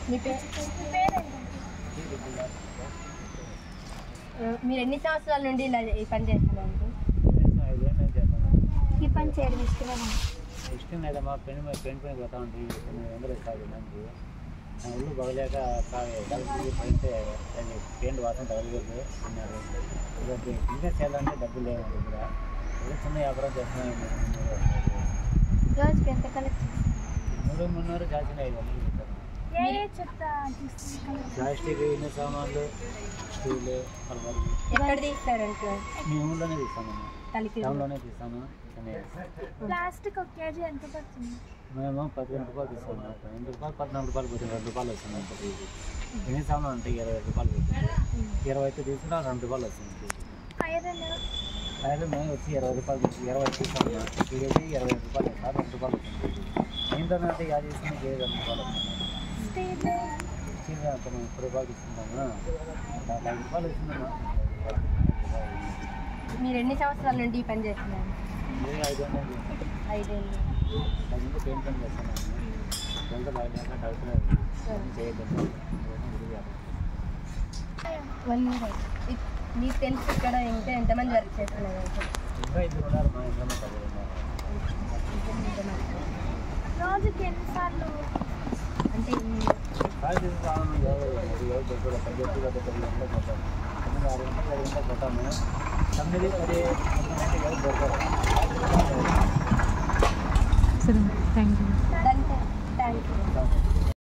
మీ మీరు ఎన్ని సంవత్సరాల నుండి ఇలా ఈ పని చేస్తున్నారు? ఈ పని చేయడం ఇష్టం లేదమ్మా. పెన్ పోతా ఉంటుంది. అందరూ కాదు నాకు ఒళ్ళు బాగలేక పోయితే పెయింట్ వాసన తగలలేదు అన్నారు. ఇంకా చేయాలంటే డబ్బులు లేవు కూడా. ఏదో చిన్న వ్యాపారం చేస్తున్నాను. రోజుకి ఎంత కలెక్ట్? 300 జాస్తి 500 ప్లాస్టిక్ ఇన్ని సామాన్లు స్టీల్ ఎక్కడ తీస్తారంటే మీ ఊళ్ళోనే తీస్తామమ్మా. టౌన్లోనే తీస్తాను. ప్లాస్టిక్ ఒక కేజీ ఎంత పడుతుంది? మేము 15 రూపాయలు తీస్తాము. 8 రూపాయలు 14 రూపాయలు పోతుంది. 2 రూపాయలు వస్తుంది అంత కేజీ. ఎన్ని సామాన్లు అంటే 20 రూపాయలు పోతుంది. 20 అయితే తీసుకుంటే 2 రూపాయలు వస్తుంది కేజీ. ఐరన్ మేము వచ్చి 20 రూపాయలు 20 తీస్తాము. కేజీ 25 రూపాయలు వేస్తారు. 2 రూపాయలు వస్తుంది కేజీ. ఏంటంటే అంటే యాడ్ చేసుకుని కేజీ 2 రూపాయలు వస్తుంది. స్టీల్ అంత మేము 3 రూపాయలు తీసుకుంటాము. 5 రూపాయలు వస్తుందమ్మా. మీరు ఎన్ని సంవత్సరాల నుండి ఈ పని చేస్తున్నారు? 5 5 ఏళ్ళు. ముందు పెయింట్ పని చేస్తున్నాను. ఎంత బాగా చేయలేదు. మీకు తెలిసి ఇక్కడ ఇంకా ఎంతమంది వర్క్ చేస్తున్నారు? ఇంకా 2 ఉన్నారు మా ఇంట్లో. రోజుకి ఎన్నిసార్లు అంటే కాల్ చేసి రావడం ఎవరు దగ్గర 10 గంటలు 10 పోతాము. 6 గంటలు 7 గంటలు పోతాము. 9 10 గంటలు ఎవరు దొరకరు. Thank you.